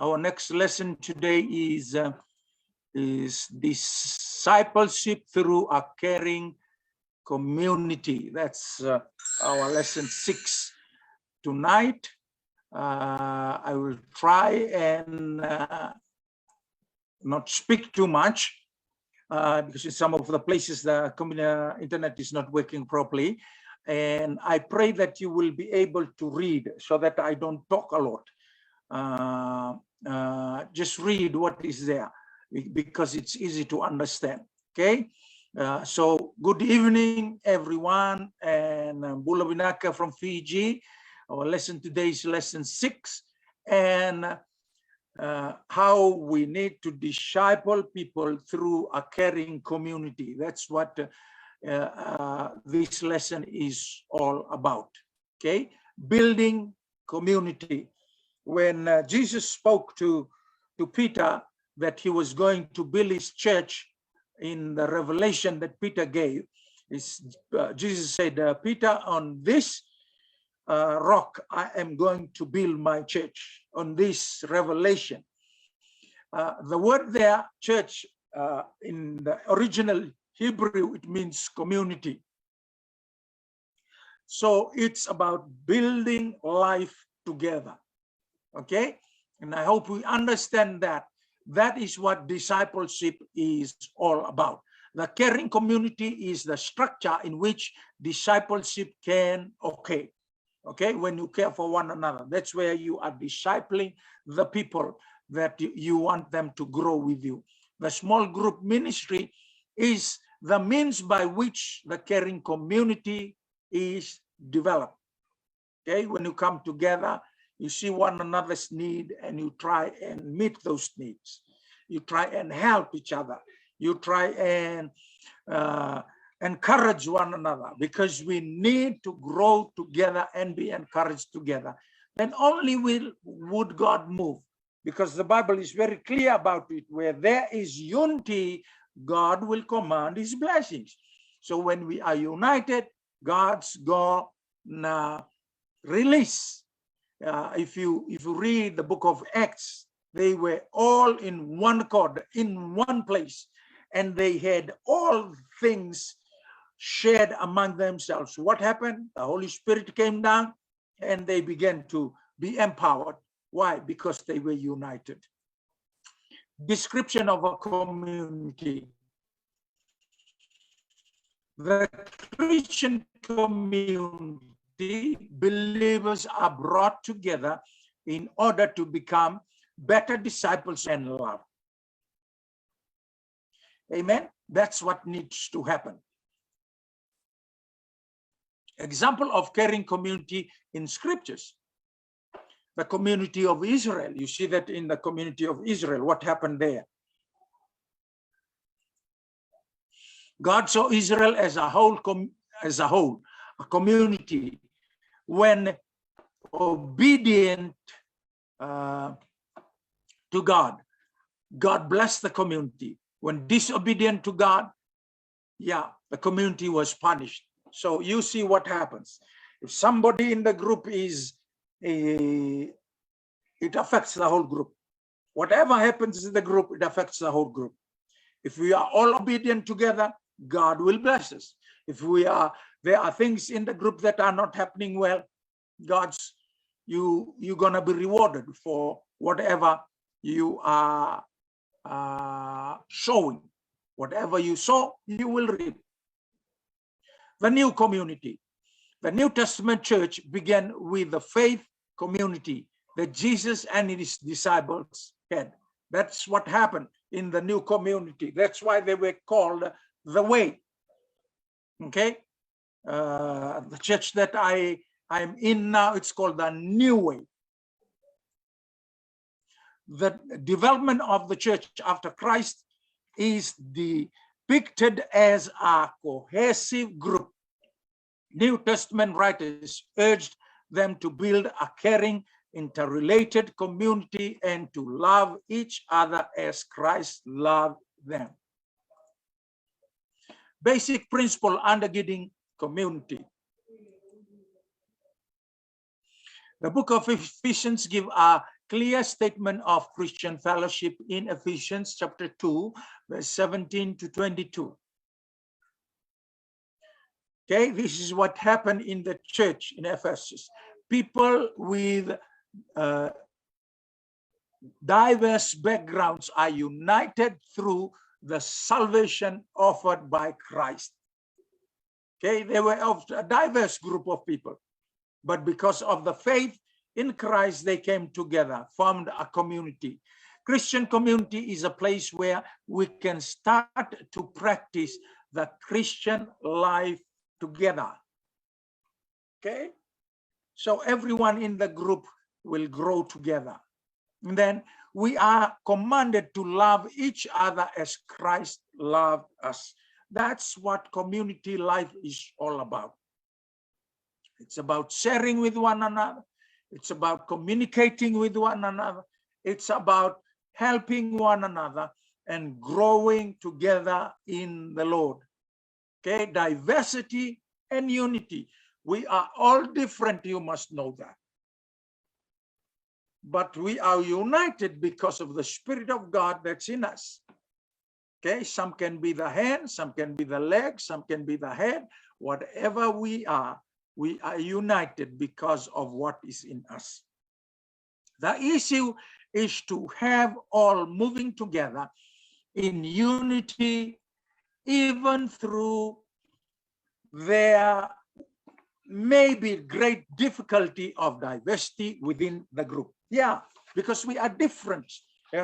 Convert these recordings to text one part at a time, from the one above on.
Our next lesson today is discipleship through a caring community. That's our lesson 6 tonight. I will try and not speak too much because in some of the places the internet is not working properly. And I pray that you will be able to read so that I don't talk a lot. Just read what is there because it's easy to understand. Okay. So good evening, everyone, and Bula Binaka from Fiji. Our lesson today is lesson 6, and how we need to disciple people through a caring community. That's what this lesson is all about. Okay, building community. When Jesus spoke to Peter that he was going to build his church, in the revelation that Peter gave, Jesus said, Peter, on this rock, I am going to build my church, on this revelation. The word there, church, in the original Hebrew, it means community. So it's about building life together. Okay? And I hope we understand that. That is what discipleship is all about. The caring community is the structure in which discipleship can occur. Okay, when you care for one another, that's where you are discipling the people that you want them to grow with you. The small group ministry is the means by which the caring community is developed. Okay, when you come together, you see one another's need and you try and meet those needs. You try and help each other. You try and encourage one another, because we need to grow together and be encouraged together. Then only would God move, because the Bible is very clear about it. Where there is unity, God will command his blessings. So when we are united, God's gonna release. If you read the book of Acts, they were all in one accord, in one place, and they had all things shared among themselves. What happened? The Holy Spirit came down and they began to be empowered. Why? Because they were united. Description of a community. The Christian community, believers are brought together in order to become better disciples and love. Amen. That's what needs to happen. Example of caring community in scriptures. The community of Israel. You see that in the community of Israel, what happened there? God saw Israel as a whole, a community. When obedient to God, God blessed the community. When disobedient to God, the community was punished. So you see what happens. If somebody in the group is, it affects the whole group. Whatever happens in the group, it affects the whole group. If we are all obedient together, God will bless us. If there are things in the group that are not happening well, you're gonna be rewarded for whatever you are sowing. Whatever you sow, you will reap. The new community. The New Testament church began with the faith community that Jesus and his disciples had. That's what happened in the new community. That's why they were called the Way. Okay? The church that I'm in now, it's called the New Way. The development of the church after Christ is depicted as a cohesive group. New Testament writers urged them to build a caring, interrelated community and to love each other as Christ loved them. Basic principle undergirding community. The book of Ephesians gives a clear statement of Christian fellowship in Ephesians chapter 2, verse 17 to 22. Okay, this is what happened in the church in Ephesus. People with diverse backgrounds are united through the salvation offered by Christ. Okay, they were of a diverse group of people, but because of the faith in Christ, they came together, formed a community. Christian community is a place where we can start to practice the Christian life together. Okay, so everyone in the group will grow together. And then we are commanded to love each other as Christ loved us. That's what community life is all about. It's about sharing with one another. It's about communicating with one another. It's about helping one another and growing together in the Lord. Okay, diversity and unity. We are all different, you must know that. But we are united because of the Spirit of God that's in us. Okay, some can be the hand, some can be the leg, some can be the head. Whatever we are united because of what is in us. The issue is to have all moving together in unity, even through there may be great difficulty of diversity within the group. Yeah, because we are different.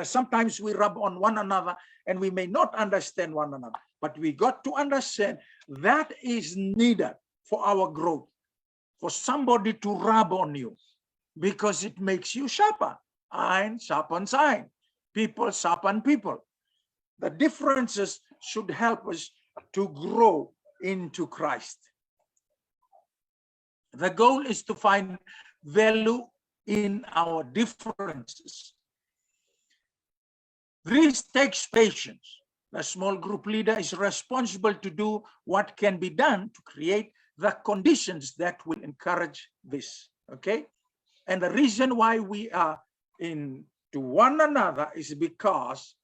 Sometimes we rub on one another and we may not understand one another, but we got to understand that is needed for our growth, for somebody to rub on you, because it makes you sharper. Iron sharpens iron. People sharpen people. The differences should help us to grow into Christ. The goal is to find value in our differences. This takes patience. The small group leader is responsible to do what can be done to create the conditions that will encourage this. Okay? And the reason why we are into one another is because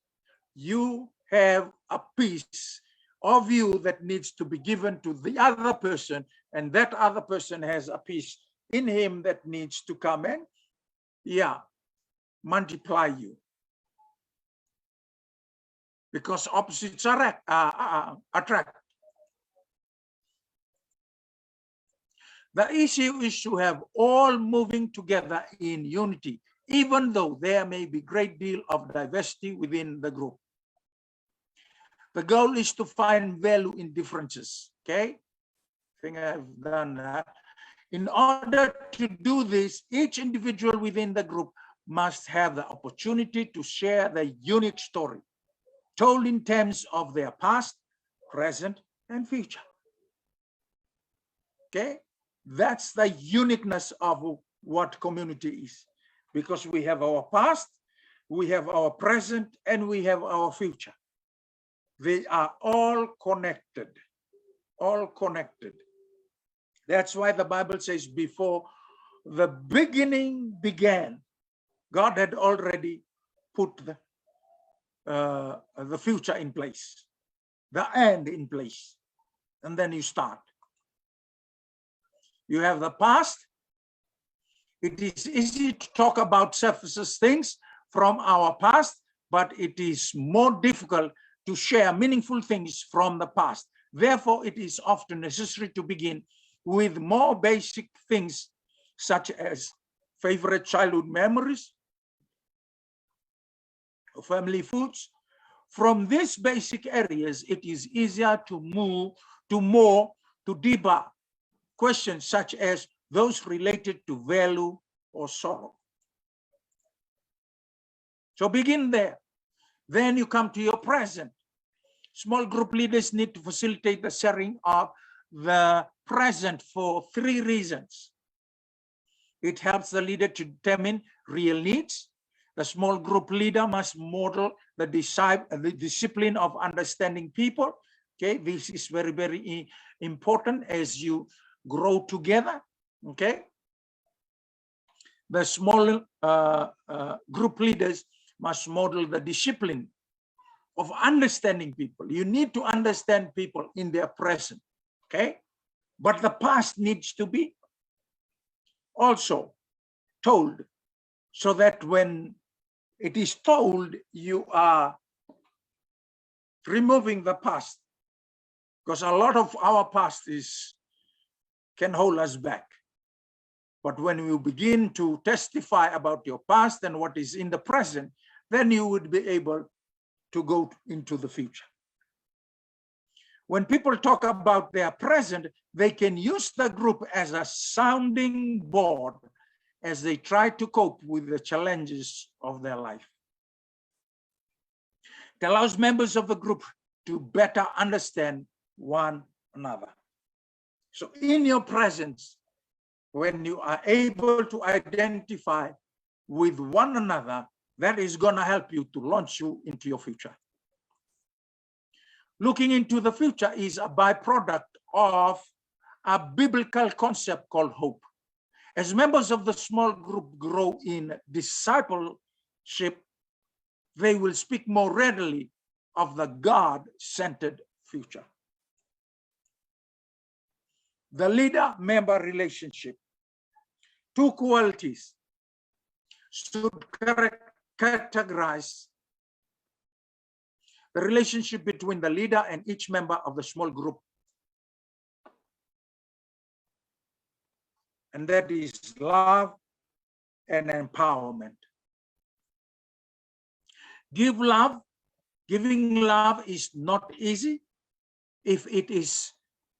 you have a piece of you that needs to be given to the other person, and that other person has a piece in him that needs to come and, multiply you. Because opposites attract. The issue is to have all moving together in unity, even though there may be a great deal of diversity within the group. The goal is to find value in differences. Okay, I think I've done that. In order to do this, each individual within the group must have the opportunity to share their unique story, told in terms of their past, present, and future. Okay, that's the uniqueness of what community is, because we have our past, we have our present, and we have our future. They are all connected, all connected. That's why the Bible says before the beginning began, God had already put the future in place, the end in place, and then you start. You have the past. It is easy to talk about surface things from our past, but it is more difficult to share meaningful things from the past. Therefore, it is often necessary to begin with more basic things, such as favorite childhood memories, family foods. From these basic areas, it is easier to move to deeper questions, such as those related to value or sorrow. So begin there. Then you come to your present. Small group leaders need to facilitate the sharing of the present for 3 reasons. It helps the leader to determine real needs. The small group leader must model the discipline of understanding people. Okay, this is very, very important as you grow together. Okay, The small group leaders must model the discipline of understanding people. You need to understand people in their present, okay? But the past needs to be also told, so that when it is told, you are removing the past, because a lot of our past can hold us back. But when you begin to testify about your past and what is in the present, then you would be able to go into the future. When people talk about their present, they can use the group as a sounding board as they try to cope with the challenges of their life. It allows members of the group to better understand one another. So in your presence, when you are able to identify with one another, that is going to help you to launch you into your future. Looking into the future is a byproduct of a biblical concept called hope. As members of the small group grow in discipleship, they will speak more readily of the God-centered future. The leader-member relationship. Two qualities should categorize the relationship between the leader and each member of the small group. And that is love and empowerment. Giving love is not easy if it is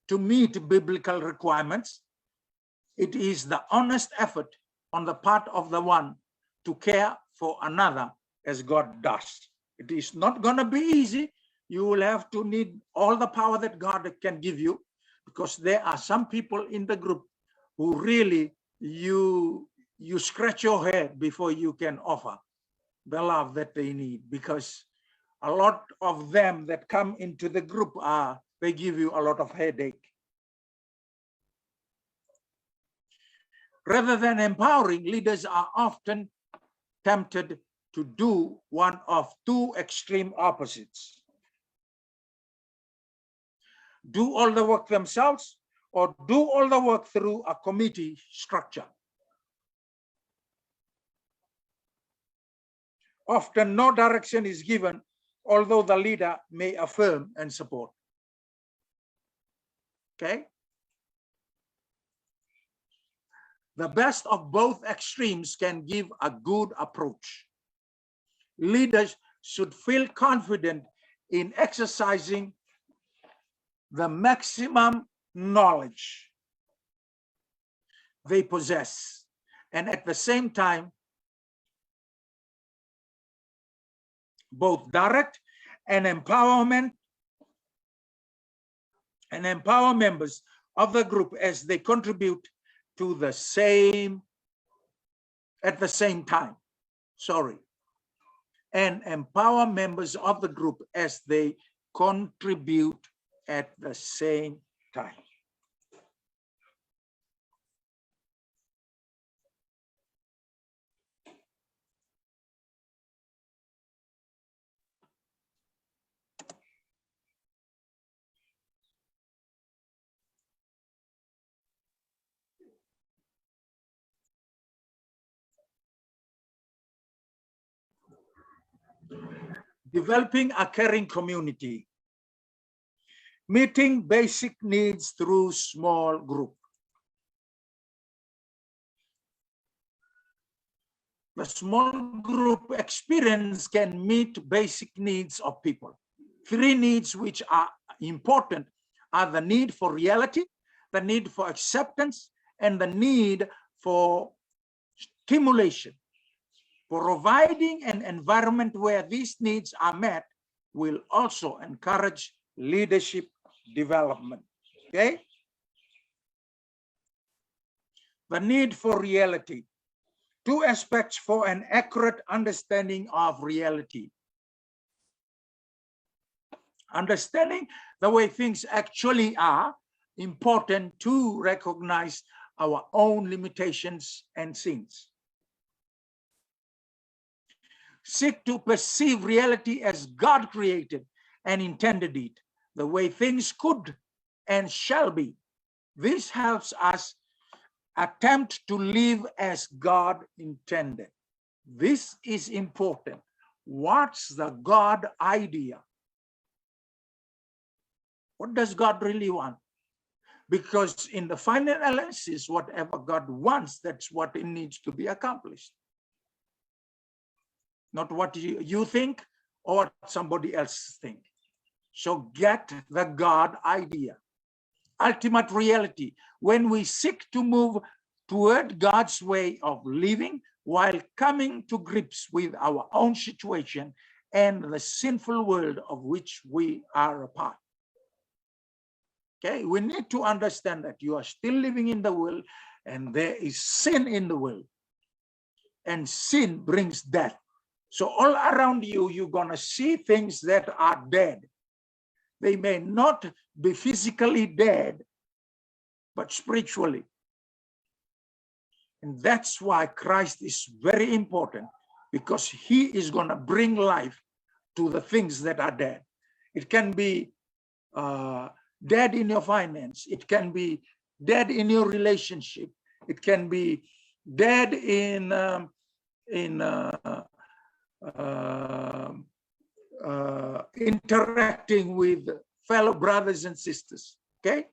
to meet biblical requirements. It is the honest effort on the part of the one to care for another as God does. It is not going to be easy. You will have to need all the power that God can give you, because there are some people in the group who really you scratch your head before you can offer the love that they need, because a lot of them that come into the group they give you a lot of headache. Rather than empowering, leaders are often tempted to do one of two extreme opposites. Do all the work themselves, or do all the work through a committee structure. Often no direction is given, although the leader may affirm and support. Okay? The best of both extremes can give a good approach. Leaders should feel confident in exercising the maximum knowledge they possess, and at the same time, both direct and empower members of the group as they contribute to the same at the same time. And empower members of the group as they contribute at the same time. Developing a caring community. Meeting basic needs through small group. The small group experience can meet basic needs of people. Three needs which are important are the need for reality, the need for acceptance, and the need for stimulation. Providing an environment where these needs are met will also encourage leadership development. Okay? The need for reality. Two aspects for an accurate understanding of reality. Understanding the way things actually are, important to recognize our own limitations and sins. Seek to perceive reality as God created and intended it, the way things could and shall be. This helps us attempt to live as God intended. This is important. What's the God idea? What does God really want? Because in the final analysis, whatever God wants, that's what it needs to be accomplished. Not what you think or what somebody else thinks. So get the God idea. Ultimate reality. When we seek to move toward God's way of living while coming to grips with our own situation and the sinful world of which we are a part. Okay, we need to understand that you are still living in the world and there is sin in the world. And sin brings death. So all around you, you're going to see things that are dead. They may not be physically dead, but spiritually. And that's why Christ is very important, because he is going to bring life to the things that are dead. It can be dead in your finance. It can be dead in your relationship. It can be dead in interacting with fellow brothers and sisters. Okay,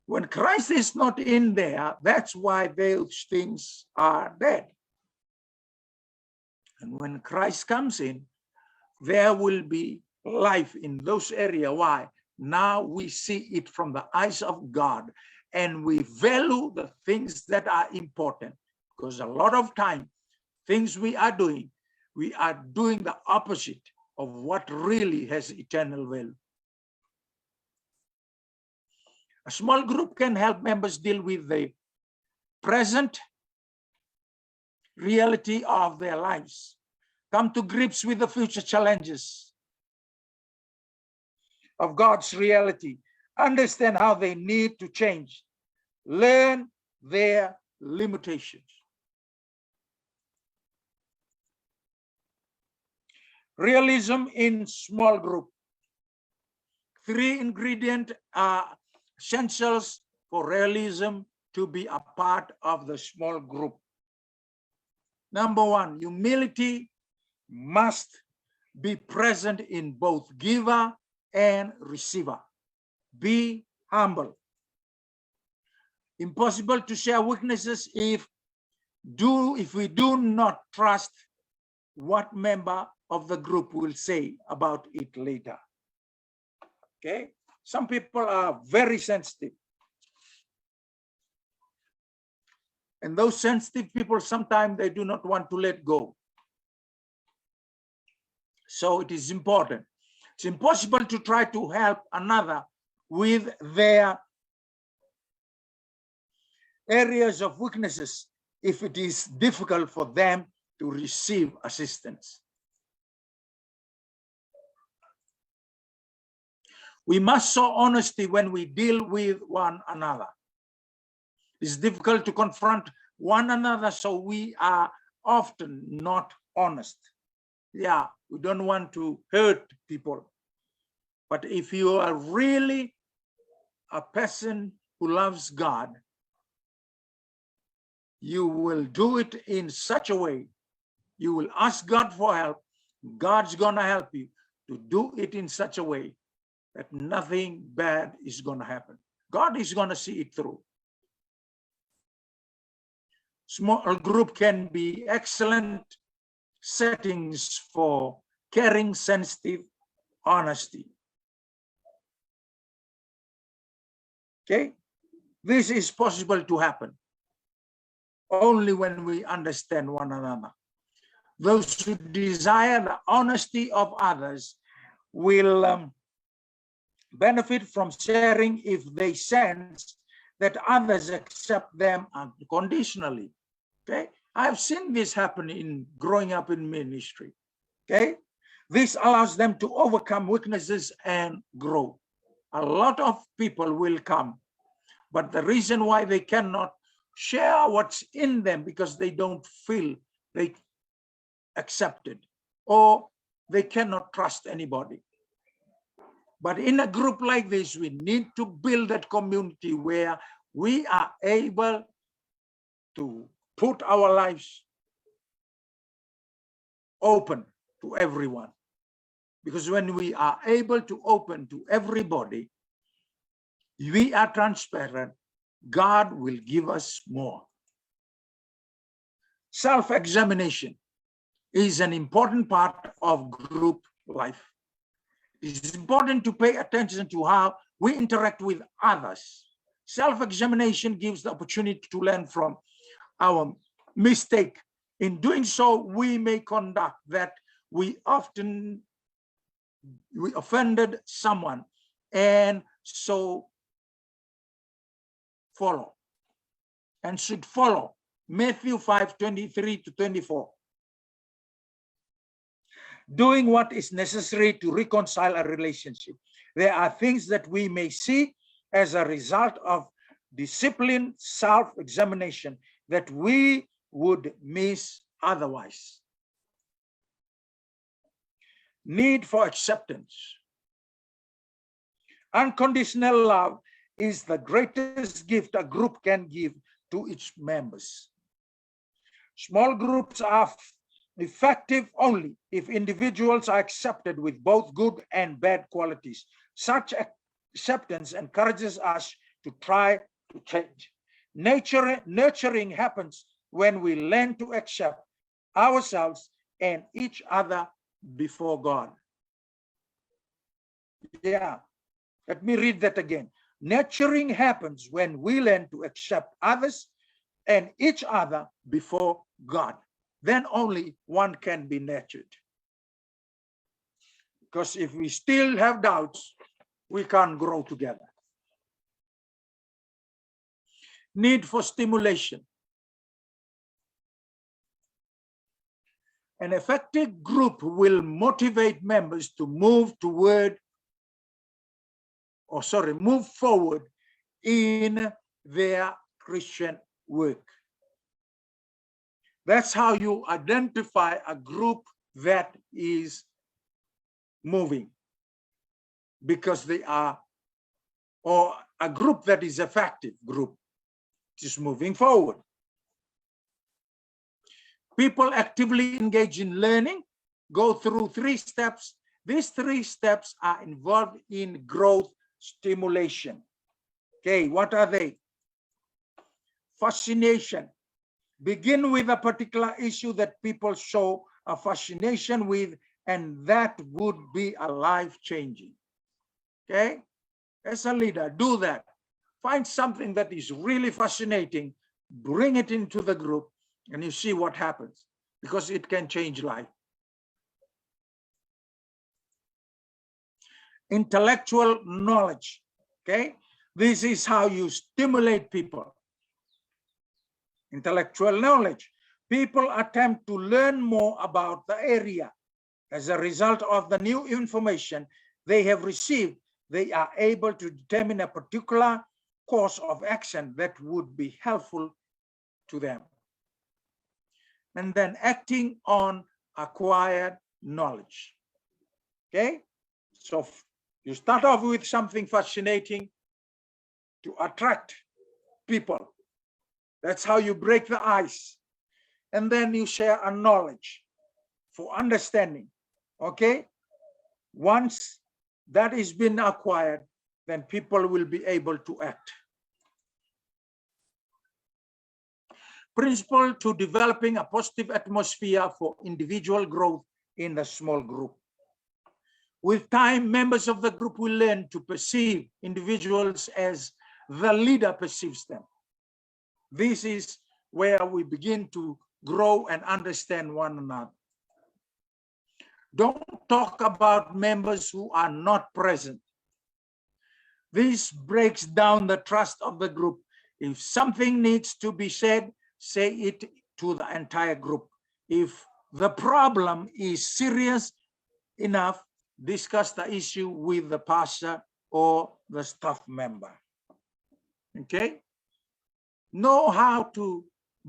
when Christ is not in there, that's why those things are dead. And when Christ comes in, there will be life in those areas. Why? Now we see it from the eyes of God, and we value the things that are important, because a lot of time things we are doing the opposite of what really has eternal value. A small group can help members deal with the present reality of their lives, come to grips with the future challenges of God's reality, understand how they need to change, learn their limitations. Realism in small group. 3 ingredients are essentials for realism to be a part of the small group. Number 1, humility must be present in both giver and receiver. Be humble. Impossible to share weaknesses if we do not trust what member of the group will say about it later. Okay, some people are very sensitive, and those sensitive people sometimes they do not want to let go. So it is important. It's impossible to try to help another with their areas of weaknesses if it is difficult for them to receive assistance. We must show honesty when we deal with one another. It's difficult to confront one another, so we are often not honest. Yeah, we don't want to hurt people. But if you are really a person who loves God, you will do it in such a way. You will ask God for help. God's going to help you to do it in such a way that nothing bad is going to happen. God is going to see it through. Small group can be excellent settings for caring, sensitive honesty. Okay, this is possible to happen only when we understand one another. Those who desire the honesty of others will benefit from sharing if they sense that others accept them unconditionally. Okay, I've seen this happen in growing up in ministry. Okay, this allows them to overcome weaknesses and grow. A lot of people will come, but the reason why they cannot share what's in them because they don't feel accepted, or they cannot trust anybody. But in a group like this, we need to build that community where we are able to put our lives open to everyone. Because when we are able to open to everybody, we are transparent, God will give us more. Self-examination is an important part of group life. It's important to pay attention to how we interact with others. Self-examination gives the opportunity to learn from our mistake. In doing so, we may conduct that we offended someone, and so follow and should follow Matthew 5:23-24. Doing what is necessary to reconcile a relationship. There are things that we may see as a result of disciplined self-examination that we would miss otherwise. Need for acceptance. Unconditional love is the greatest gift a group can give to its members. Small groups are effective only if individuals are accepted with both good and bad qualities. Such acceptance encourages us to try to change. Nurturing happens when we learn to accept ourselves and each other before God. Yeah, let me read that again. Nurturing happens when we learn to accept others and each other before God. Then only one can be nurtured. Because if we still have doubts, we can't grow together. Need for stimulation. An effective group will motivate members to move forward in their Christian work. That's how you identify a group that is moving, because they are, or a group that is effective group, is moving forward. People actively engage in learning, go through 3 steps. These 3 steps are involved in growth stimulation. Okay, what are they? Fascination. Begin with a particular issue that people show a fascination with, and that would be a life-changing. Okay? As a leader, do that. Find something that is really fascinating, bring it into the group, and you see what happens, because it can change life. Intellectual knowledge. Okay? This is how you stimulate people. Intellectual knowledge. People attempt to learn more about the area. As a result of the new information they have received, they are able to determine a particular course of action that would be helpful to them. And then acting on acquired knowledge. Okay? So you start off with something fascinating to attract people. That's how you break the ice. And then you share a knowledge for understanding. Okay? Once that has been acquired, then people will be able to act. Principle to developing a positive atmosphere for individual growth in the small group. With time, members of the group will learn to perceive individuals as the leader perceives them. This is where we begin to grow and understand one another. Don't talk about members who are not present. This breaks down the trust of the group. If something needs to be said, say it to the entire group. If the problem is serious enough, discuss the issue with the pastor or the staff member. Okay? Know how to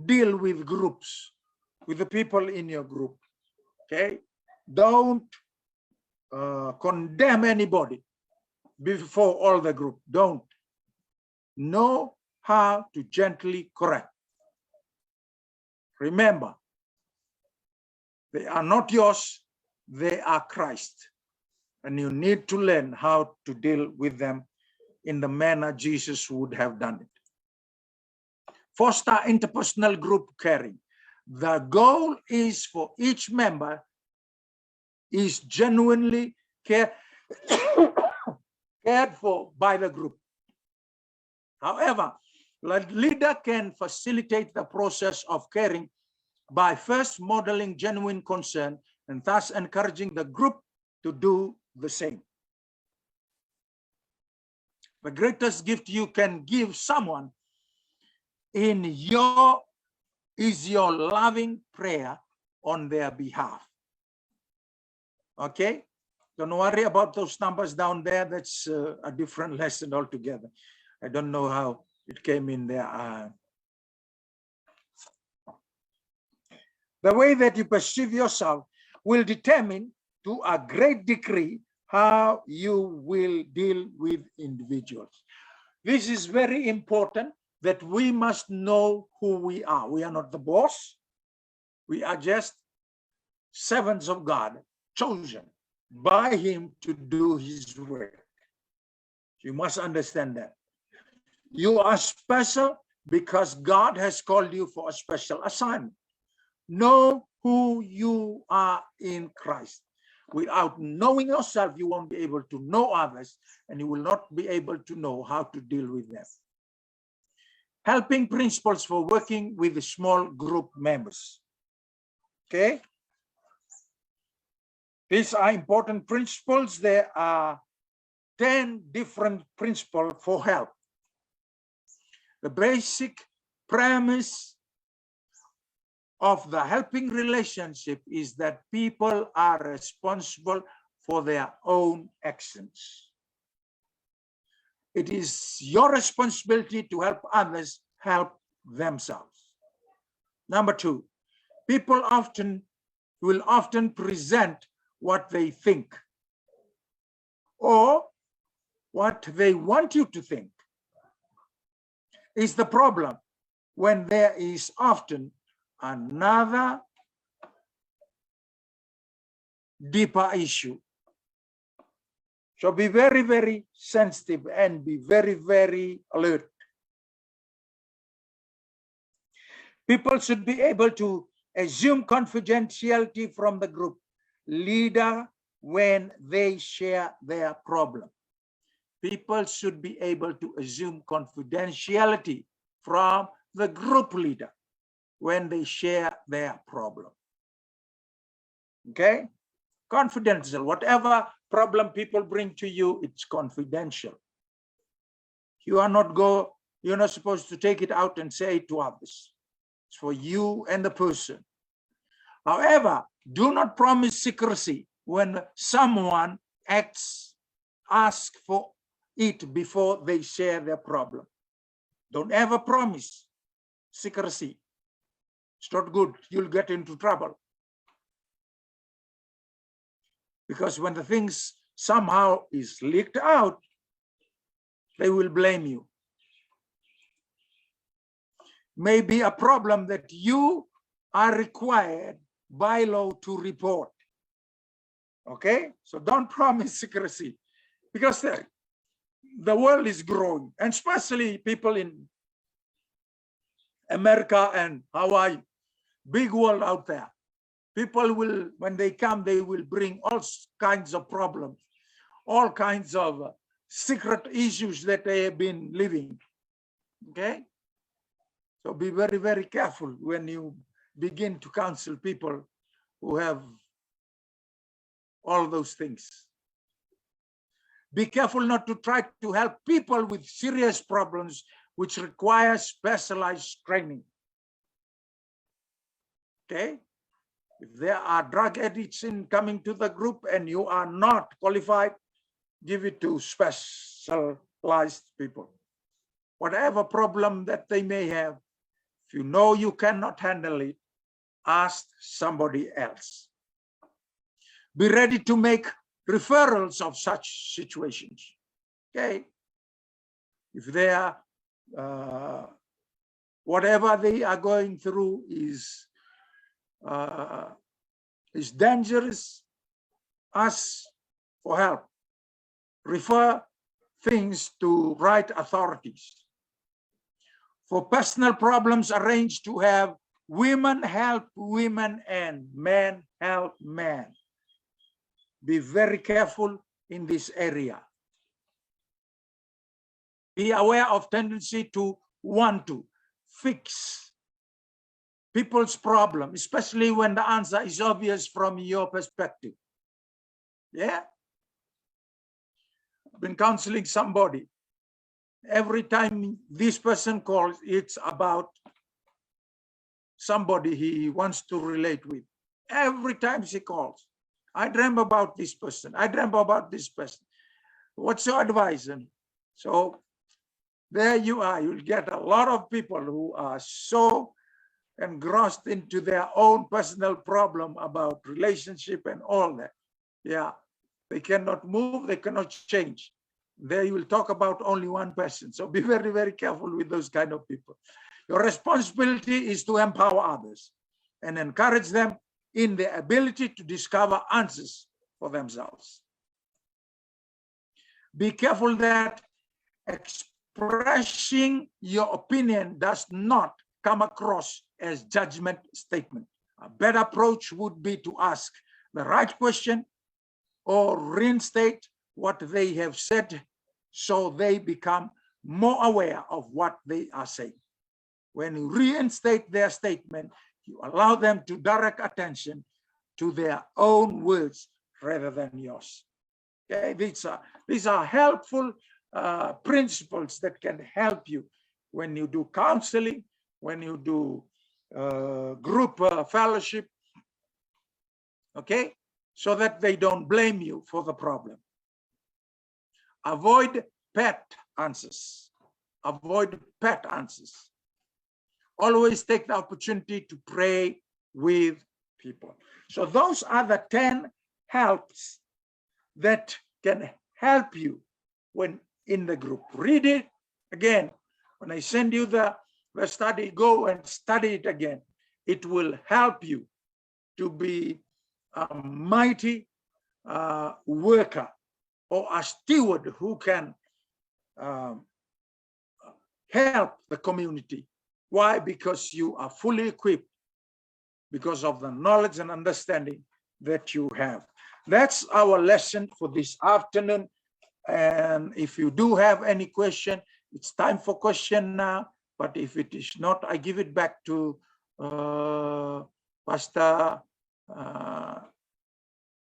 deal with groups, with the people in your group. Okay? Don't condemn anybody before all the group. Don't. Know how to gently correct. Remember, they are not yours, they are Christ. And you need to learn how to deal with them in the manner Jesus would have done it. Foster interpersonal group caring. The goal is for each member is genuinely cared for by the group. However, the leader can facilitate the process of caring by first modeling genuine concern and thus encouraging the group to do the same. The greatest gift you can give someone is your loving prayer on their behalf. Okay? Don't worry about those numbers down there. That's a different lesson altogether. I don't know how it came in there. The way that you perceive yourself will determine to a great degree how you will deal with individuals. This is very important, that we must know who we are. We are not the boss. We are just servants of God, chosen by him to do his work. You must understand that. You are special because God has called you for a special assignment. Know who you are in Christ. Without knowing yourself, you won't be able to know others, and you will not be able to know how to deal with them. Helping principles for working with the small group members. Okay? These are important principles. There are 10 different principles for help. The basic premise of the helping relationship is that people are responsible for their own actions. It is your responsibility to help others help themselves. Number 2, people will often present what they think or what they want you to think. Is the problem when there is often another deeper issue. So be very, very sensitive and be very, very alert. People should be able to assume confidentiality from the group leader when they share their problem. People should be able to assume confidentiality from the group leader when they share their problem. Okay? Confidential. Whatever problem people bring to you, it's confidential. You're not supposed to take it out and say it to others. It's for you and the person. However, do not promise secrecy when someone asks for it before they share their problem. Don't ever promise secrecy. It's not good. You'll get into trouble. Because when the things somehow is leaked out, they will blame you. Maybe a problem that you are required by law to report. Okay? So don't promise secrecy, because the world is growing, and especially people in America and Hawaii, big world out there. People will, when they come, they will bring all kinds of problems, all kinds of secret issues that they have been living. Okay? So be very, very careful when you begin to counsel people who have all those things. Be careful not to try to help people with serious problems which require specialized training. Okay? If there are drug addicts coming to the group and you are not qualified, give it to specialized people. Whatever problem that they may have, if you know you cannot handle it, ask somebody else. Be ready to make referrals of such situations. Okay? If they are, whatever they are going through is dangerous, ask for help. Refer things to right authorities. For personal problems, arrange to have women help women and men help men. Be very careful in this area. Be aware of tendency to want to fix people's problem, especially when the answer is obvious from your perspective. Yeah? I've been counseling somebody. Every time this person calls, it's about somebody he wants to relate with. Every time she calls, I dream about this person. I dream about this person. What's your advice? And so there you are. You'll get a lot of people who are so engrossed into their own personal problem about relationship and all that. Yeah, they cannot move, they cannot change. There you will talk about only one person. So be very, very careful with those kind of people. Your responsibility is to empower others and encourage them in their ability to discover answers for themselves. Be careful that expressing your opinion does not come across as judgment statement. A better approach would be to ask the right question or reinstate what they have said so they become more aware of what they are saying. When you reinstate their statement, you allow them to direct attention to their own words rather than yours. Okay, these are helpful principles that can help you when you do counseling, when you do group fellowship, okay, so that they don't blame you for the problem. Avoid pat answers. Avoid pat answers. Always take the opportunity to pray with people. So those are the 10 helps that can help you when in the group. Read it again. When I send you the study, go and study it again. It will help you to be a mighty worker or a steward who can help the community. Why? Because you are fully equipped because of the knowledge and understanding that you have. That's our lesson for this afternoon. And if you do have any question, it's time for question now. But if it is not, I give it back to Pastor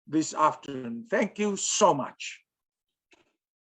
this afternoon. Thank you so much.